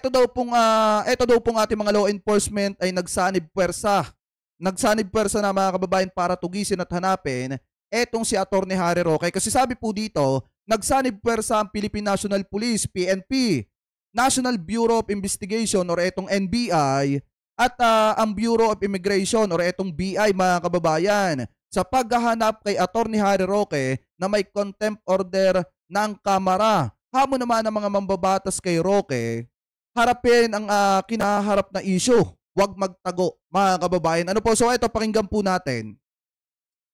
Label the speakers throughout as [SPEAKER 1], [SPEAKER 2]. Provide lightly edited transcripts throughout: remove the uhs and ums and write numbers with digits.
[SPEAKER 1] eto daw pong ating mga law enforcement ay nagsanib puwersa. Nagsanib puwersa na mga kababayan para tugisin at hanapin etong si Attorney Harry Roque. Kasi sabi po dito, nagsanib puwersa ang Philippine National Police, PNP, National Bureau of Investigation or etong NBI at ang Bureau of Immigration or etong BI mga kababayan sa paghahanap kay Attorney Harry Roque na may contempt order ng Kamara. Hamon naman ng mga mambabatas kay Roque, harapin ang kinaharap na issue. Huwag magtago mga kababayan. Ano po? So ito, pakinggan po natin.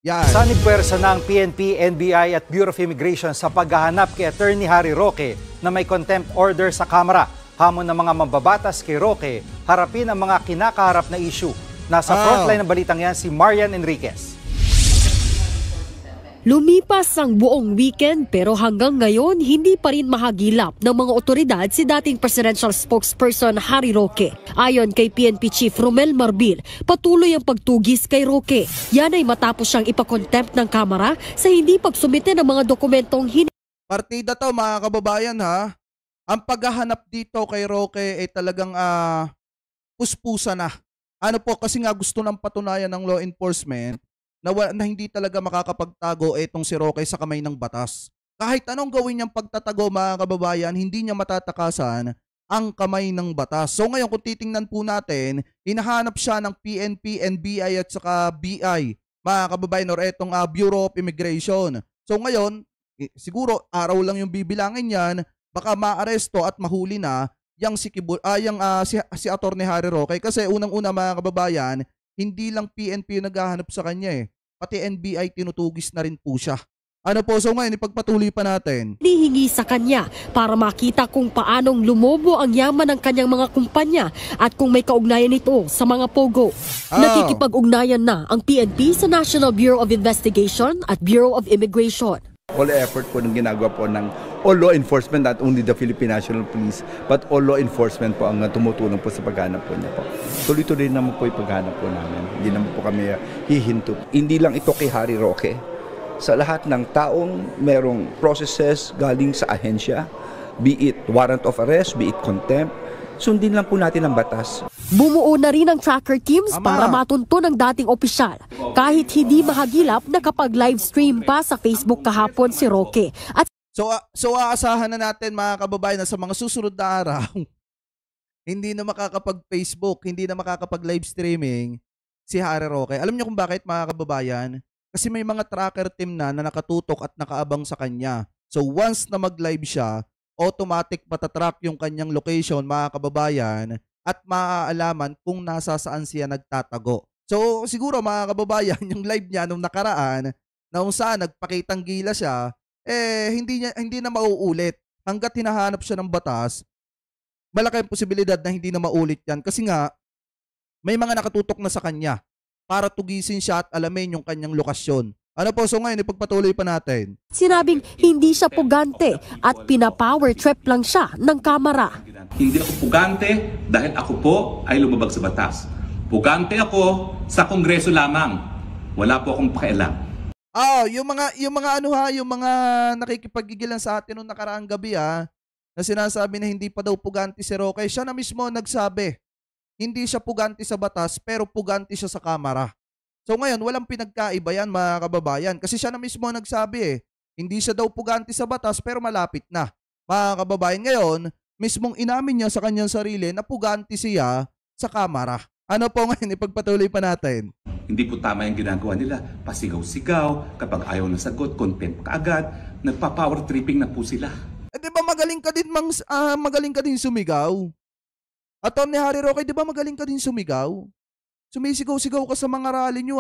[SPEAKER 1] Yan.
[SPEAKER 2] Sanib puwersa ng PNP, NBI at Bureau of Immigration sa paghahanap kay Attorney Harry Roque na may contempt order sa Kamara. Hamon ng mga mambabatas kay Roque, harapin ang mga kinakaharap na issue. Nasa frontline ng balitang yan si Marian Enriquez.
[SPEAKER 3] Lumipas ang buong weekend pero hanggang ngayon hindi pa rin mahagilap ng mga otoridad si dating presidential spokesperson Harry Roque. Ayon kay PNP Chief Romel Marbil, patuloy ang pagtugis kay Roque. Yan ay matapos siyang ipakontempt ng Kamara sa hindi pagsumite ng mga dokumentong
[SPEAKER 1] Partida to mga kababayan ha. Ang paghahanap dito kay Roque ay talagang puspusa na. Ano po kasi nga gusto ng patunayan ng law enforcement na hindi talaga makakapagtago itong si Roque sa kamay ng batas. Kahit anong gawin niyang pagtatago mga kababayan, hindi niya matatakasan ang kamay ng batas. So ngayon kung titingnan po natin, hinahanap siya ng PNP, NBI at saka BI mga kababayan or etong Bureau of Immigration. So ngayon, siguro araw lang yung bibilangin yan, baka maaresto at mahuli na si Attorney Harry Roque kasi unang-una mga kababayan, hindi lang PNP yung naghahanap sa kanya pati NBI tinutugis na rin po siya. Ano po, so ngayon ipagpatuloy pa natin.
[SPEAKER 3] Hinihingi sa kanya para makita kung paanong lumobo ang yaman ng kanyang mga kumpanya at kung may kaugnayan ito sa mga pogo. Nakikipag-ugnayan na ang PNP sa National Bureau of Investigation at Bureau of Immigration.
[SPEAKER 4] All effort po ng ginagawa po ng all law enforcement, not only the Philippine National Police, but all law enforcement po ang tumutulong po sa paghanap po niya po. Tuloy-tuloy naman po yung paghanap po namin. Hindi naman po kami hihinto. Hindi lang ito kay Harry Roque. Sa lahat ng taong merong processes galing sa ahensya, be it warrant of arrest, be it contempt, sundin lang po natin ang batas.
[SPEAKER 3] Bumuo na rin ang tracker teams para matunto ng dating opisyal. Kahit hindi mahagilap, nakapag-live stream pa sa Facebook kahapon si Roque. At
[SPEAKER 1] So aasahan na natin mga kababayan na sa mga susunod na araw, hindi na makakapag-Facebook, hindi na makakapag-live streaming si Harry Roque. Alam niyo kung bakit mga kababayan? Kasi may mga tracker team na nakatutok at nakaabang sa kanya. So once na mag-live siya, automatic matatrack yung kanyang location mga kababayan at maaalaman kung nasa saan siya nagtatago. So siguro mga kababayan, yung live niya nung nakaraan, na kung saan nagpakitang gila siya, hindi na mauulit. Hanggat hinahanap siya ng batas, malaki ang posibilidad na hindi na maulit yan. Kasi nga, may mga nakatutok na sa kanya para tugisin siya at alamin yung kanyang lokasyon. Ano po, so ngayon ipagpatuloy pa natin.
[SPEAKER 3] Sinabing hindi siya pugante at pinapower trip lang siya ng Kamara.
[SPEAKER 5] Hindi ako pugante dahil ako po ay lumabag sa batas. Pugante ako sa Kongreso lamang. Wala po akong pakialam.
[SPEAKER 1] Yung mga nakikipaggigilan sa atin nung nakaraang gabi na sinasabi na hindi pa daw puganti si Roque, siya na mismo nagsabi. Hindi siya puganti sa batas pero puganti siya sa Kamara. So ngayon, walang pinagkaiba yan mga kababayan kasi siya na mismo nagsabi hindi siya daw puganti sa batas pero malapit na. Mga kababayan, ngayon, mismong inamin niya sa kanyang sarili na puganti siya sa Kamara. Ano po ngayon, ipagpatuloy pa natin.
[SPEAKER 5] Hindi po tama yung ginagawa nila. Pasigaw-sigaw, kapag ayaw na sagot, contempt kaagad, nagpa-power tripping na po sila.
[SPEAKER 1] Di ba magaling ka din sumigaw? Attorney Harry Roque, di ba magaling ka din sumigaw? Sumisigaw-sigaw ka sa mga rally nyo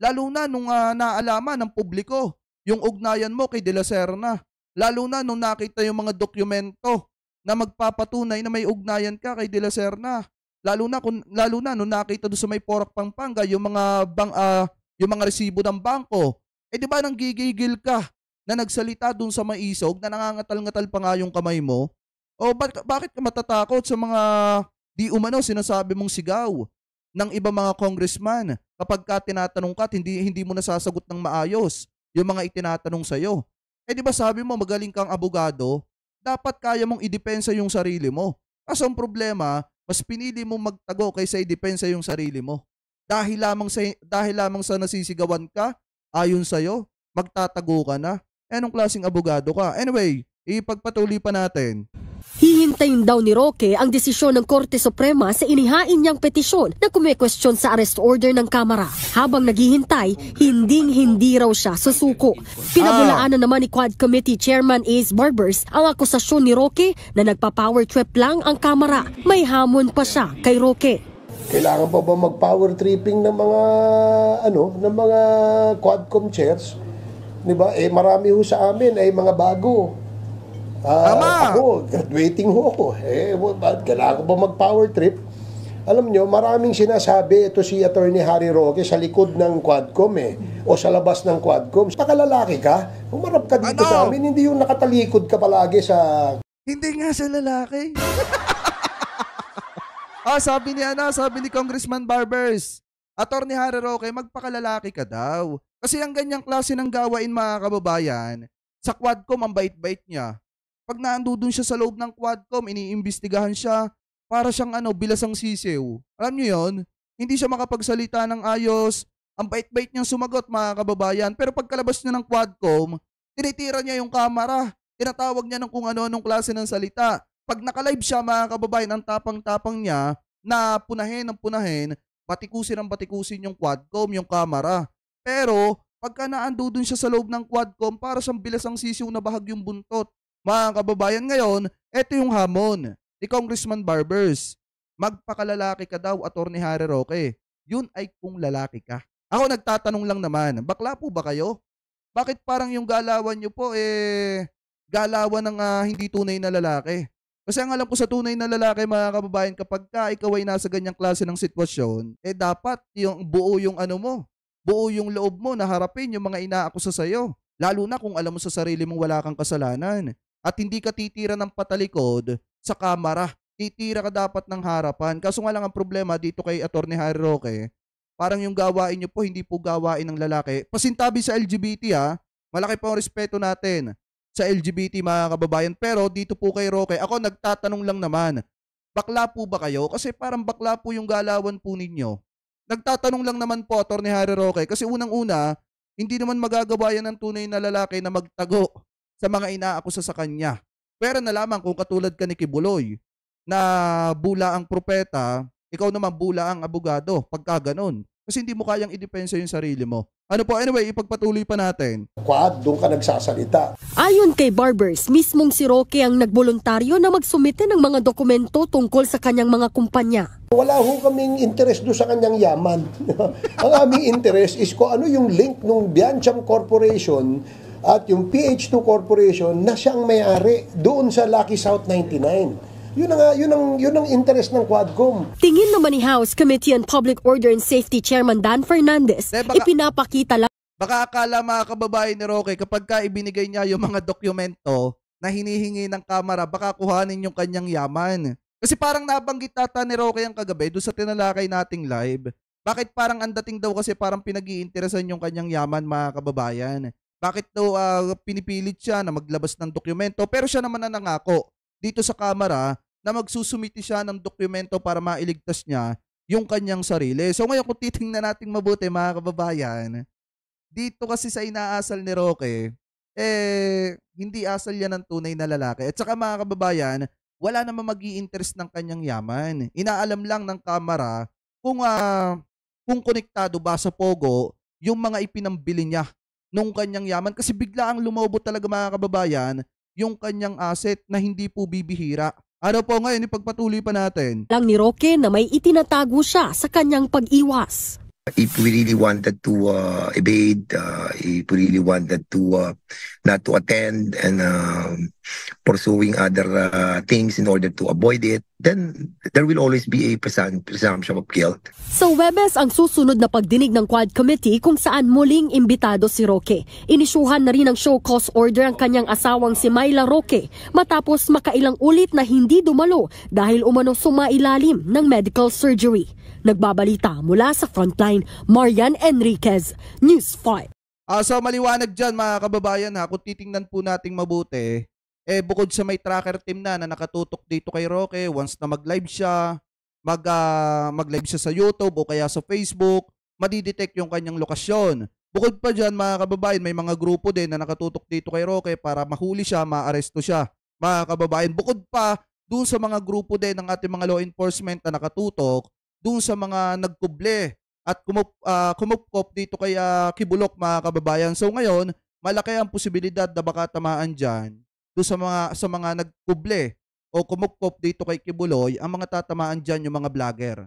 [SPEAKER 1] Lalo na nung naalaman ng publiko yung ugnayan mo kay De La Serna. Lalo na nung nakita yung mga dokumento na magpapatunay na may ugnayan ka kay De La Serna. Lalo na nung nakita doon sa may Porac, Pampanga yung mga resibo ng bangko. Di ba nang gigigil ka na nagsalita doon sa maisog na nangangatal-ngatal pa nga yung kamay mo? O bakit ka matatakot sa mga di umano sinasabi mong sigaw ng iba mga congressman kapag ka tinatanong ka at hindi mo nasasagot ng maayos yung mga itinatanong sa'yo? Di ba sabi mo magaling kang abogado, dapat kaya mong idepensa yung sarili mo. Kaso ang problema, mas pinili mong magtago kaysa i-depensa yung sarili mo. Dahil lamang sa nasisigawan ka, ayon sa'yo, magtatago ka na. Anong klaseng abogado ka? Anyway, ipagpatuloy pa natin.
[SPEAKER 3] Hihintayin daw ni Roque ang desisyon ng Korte Suprema sa inihain niyang petisyon na kumekwestiyon sa arrest order ng Kamara. Habang naghihintay, hindi raw siya susuko. Pinabulaanan naman ni Quad Committee Chairman Ace Barbers ang akusasyon ni Roque na nagpa-power trip lang ang Kamara. May hamon pa siya kay Roque.
[SPEAKER 6] Kailangan pa ba mag-power tripping ng mga Quadcom chairs? 'Di ba? Marami ho sa amin ay mga bago. Ako, graduating ho ako. Kailangan ko ba mag-power trip? Alam nyo, maraming sinasabi ito si Attorney Harry Roque sa likod ng Quadcom o sa labas ng Quadcom. Pakalalaki ka, umarap ka dito sa amin, hindi yung nakatalikod ka palagi sa...
[SPEAKER 1] Hindi nga sa lalaki. Sabi ni Congressman Barbers, Attorney Harry Roque, magpakalalaki ka daw. Kasi ang ganyang klase ng gawain, mga kababayan, sa Quadcom ang bait-bait niya. Pag naandun siya sa loob ng Quadcom, iniimbestigahan siya para siyang bilasang sisiw. Alam niyo yon? Hindi siya makapagsalita ng ayos. Ang bait-bait niyang sumagot, mga kababayan. Pero pagkalabas niya ng Quadcom, tinitira niya yung kamera. Tinatawag niya ng kung ano-anong klase ng salita. Pag nakalive siya, mga kababayan, ang tapang-tapang niya na punahin, batikusin yung Quadcom, yung kamera. Pero pagka naandun siya sa loob ng Quadcom, para siyang bilasang sisiw na bahagyong buntot. Mga kababayan, ngayon, eto yung hamon ni Congressman Barbers. Magpakalalaki ka daw, Attorney Harry Roque. Yun ay kung lalaki ka. Ako nagtatanong lang naman, bakla po ba kayo? Bakit parang yung galawan nyo po galawan ng hindi tunay na lalaki? Kasi ang alam ko sa tunay na lalaki, mga kababayan, kapag ka ikaw ay nasa ganyang klase ng sitwasyon, dapat yung buo yung buo yung loob mo na harapin yung mga inaakusa sa'yo. Lalo na kung alam mo sa sarili mong wala kang kasalanan. At hindi ka titira ng patalikod sa kamera. Titira ka dapat ng harapan. Kaso nga lang ang problema dito kay Attorney Harry Roque, parang yung gawain nyo po, hindi po gawain ng lalaki. Pasintabi sa LGBT malaki pa ang respeto natin sa LGBT, mga kababayan. Pero dito po kay Roque, ako nagtatanong lang naman, bakla po ba kayo? Kasi parang bakla po yung galawan po ninyo. Nagtatanong lang naman po, Attorney Harry Roque, kasi unang-una, hindi naman magagawa yan ng tunay na lalaki na magtago sa mga inaakusa sa kanya. Pero na lamang kung katulad ka ni Kibuloy, na bula ang propeta, ikaw naman bula ang abogado, pagka ganun. Kasi hindi mo kayang idepensa yung sarili mo. Anyway, ipagpatuloy pa natin.
[SPEAKER 6] Doon ka nagsasalita.
[SPEAKER 3] Ayon kay Barbers, mismong si Roque ang nagboluntaryo na magsumite ng mga dokumento tungkol sa kanyang mga kumpanya.
[SPEAKER 6] Wala ho kaming interest doon sa kanyang yaman. Ang aming interest is kung ano yung link ng Biancham Corporation at yung PH2 Corporation na siyang may-ari doon sa Lucky South 99. Yun ang interest ng Quadcom.
[SPEAKER 3] Tingin naman ni House Committee on Public Order and Safety Chairman Dan Fernandez, ipinapakita lang.
[SPEAKER 1] Baka akala, mga kababayan ni Roque, kapag ka ibinigay niya yung mga dokumento na hinihingi ng kamera, baka kuhanin yung kanyang yaman. Kasi parang nabanggit ata ni Roque ang kagabi doon sa tinalakay nating live. Bakit parang ang dating daw kasi parang pinag-iinteresan yung kanyang yaman, mga kababayan? Bakit daw pinipilit siya na maglabas ng dokumento? Pero siya naman na nangako dito sa kamera na magsusumiti siya ng dokumento para mailigtas niya yung kanyang sarili. So ngayon kung titingnan natin mabuti, mga kababayan, dito kasi sa inaasal ni Roque, hindi asal yan ng tunay na lalaki. At saka, mga kababayan, wala naman mag-i-interest ng kanyang yaman. Inaalam lang ng kamera kung konektado ba sa Pogo yung mga ipinambili niya nung kanyang yaman. Kasi bigla ang lumobo talaga, mga kababayan, yung kanyang asset na hindi po bibihira. Ano po ngayon, ipagpatuloy pa natin.
[SPEAKER 3] Lang ni Roque na may itinatago siya sa kanyang pag-iwas.
[SPEAKER 7] If we really wanted to evade, if we really wanted to not to attend and pursuing other things in order to avoid it, then there will always be a presumption of guilt.
[SPEAKER 3] Sa Webes ang susunod na pagdinig ng Quad Committee kung saan muling imbitado si Roque. Inisyuhan na rin ng show cause order ang kanyang asawang si Myla Roque matapos makailang ulit na hindi dumalo dahil umano sumailalim ng medical surgery. Nagbabalita mula sa Frontline, Marian Enriquez, News 5.
[SPEAKER 1] So maliwanag dyan, mga kababayan, kung titingnan po nating mabuti, bukod sa may tracker team na nakatutok dito kay Roque, once na mag-live siya, mag-live siya sa YouTube o kaya sa Facebook, madidetect yung kanyang lokasyon. Bukod pa dyan, mga kababayan, may mga grupo din na nakatutok dito kay Roque para mahuli siya, maaresto siya. Mga kababayan, bukod pa doon sa mga grupo din ng ating mga law enforcement na nakatutok, doon sa mga nagkuble at kumupkop dito kay Kibulok, mga kababayan. So ngayon, malaki ang posibilidad na baka tamaan dyan doon sa mga nagkuble o kumupkop dito kay Kibuloy, ang mga tatamaan dyan yung mga vlogger.